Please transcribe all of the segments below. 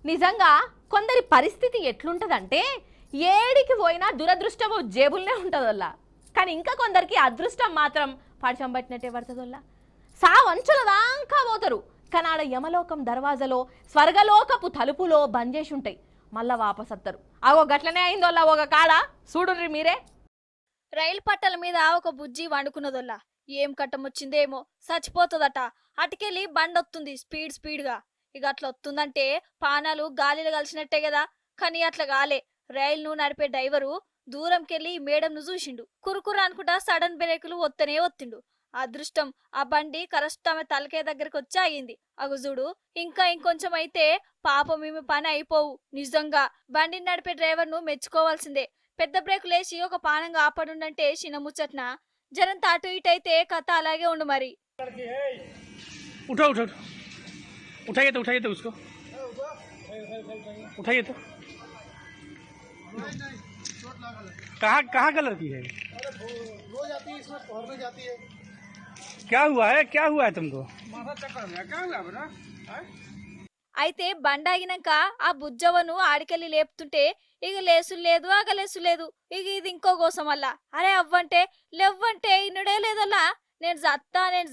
నిజంగా కొందరి పరిస్థితి ఎట్లుంటదంటే ఏడికి పోయినా దురదృష్టము జేబుల్నే ఉంటదోళ్ళ. కానీ ఇంకా కొందరికి అదృష్టం మాత్రం పడిచం పట్టినట్టే పడుతుందోళ్ళ. సావంచుల దాకా పోతారు, కానీ ఆడ యమలోకం దర్వాజలో స్వర్గలోకపు తలుపులో బంద్ చేసి ఉంటాయి. మళ్ళా వాపస్ వస్తారు. అగో గట్లనే అయిందోళ్ళ ఒక కాడ చూడుర్రి మీరే. రైలు పట్టాల మీద ఒక బుజ్జి వండుకున్నదొల్లా. ఏం కట్టమొచ్చిందేమో చచ్చిపోతుందట. అటుకెళ్ళి బండొత్తుంది స్పీడ్ స్పీడ్గా. ఇక అట్లా వస్తుందంటే పానాలు గాలిలో కలిసినట్టే కదా. కానీ అట్లా గాలే. రైలును నడిపే డ్రైవరు దూరంకెళ్ళి మేడంను చూసిండు. కురుకురు అనుకుంటా సడన్ బ్రేకులు ఒత్తనే ఒత్తిండు. అదృష్టం ఆ బండి కరెక్ట్ ఆమె తలకే దగ్గరకు వచ్చి ఆగింది. అగు చూడు, ఇంకా ఇంకొంచెం అయితే పాపం ఈమె పని అయిపోవు. నిజంగా బండిని నడిపే డ్రైవర్ను మెచ్చుకోవాల్సిందే. పెద్ద బ్రేకులు వేసి ఒక పానంగా ఆపడుండంటే చిన్న ముచ్చట్న. జరంత అటు ఇటు అయితే కథ అలాగే ఉండు మరి. उठो उठो उठाइए तो उसको उठाइए तो। कहाँ कहाँ कलर की है? रोज आती है, इसमें पहर में जाती है। क्या हुआ है तुमको? माथा चक्कर में क्या हुआ बेटा? అయితే బండాగినాక ఆ బుజ్జవను ఆడికెళ్ళి లేపుతుంటే ఇక లేసులు లేదు ఆగలేసు లేదు. ఇక ఇది ఇంకో కోసం అల్లా. అరే అవ్వంటే లేవ్వంటే ఇన్నుడే లేదల్లా. నేను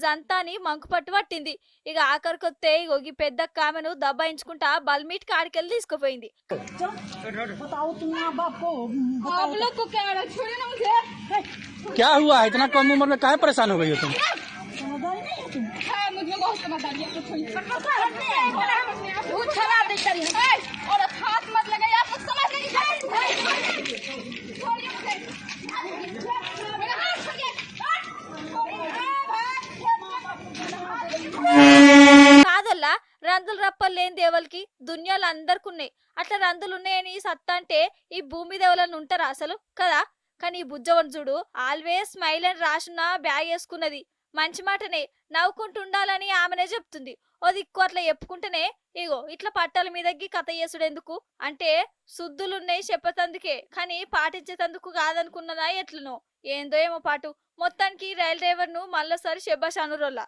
జంతా అని మంకు పట్టు పట్టింది. ఇక ఆఖరికొత్తే ఇగొగి పెద్ద కామెను దబ్బాయించుకుంటా బల్మీట్కి ఆడికెళ్ళి తీసుకుపోయింది. क्या हुआ है? इतना कम उम्र में काहे परेशान हो गई हो तुम? కాదల్లా, రందులు రప్పలు లేని దేవులకి దునియాలు అందరికున్నాయి. అట్లా రందులున్నాయని సత్తా అంటే ఈ భూమి దేవులను ఉంటారా అసలు కదా. కానీ ఈ బుజ్జవన్ చూడు, ఆల్వేస్ స్మైల్ అని రాసున్న బ్యాగ్ వేసుకున్నది. మంచి మాటనే, నవ్వుకుంటూ ఉండాలని ఆమెనే చెప్తుంది. ఓ దిక్కు అట్లా చెప్పుకుంటేనే ఇగో ఇట్లా పట్టాల మీదకి కథ చేసుడెందుకు అంటే శుద్ధులున్నాయి చెప్పతందుకే, కానీ పాటించేతందుకు కాదనుకున్నదా ఎట్లనో ఏందో ఏమో పాటు. మొత్తానికి రైలు డ్రైవర్ను మళ్ళీసారి శబాష్ అనురోల్లా.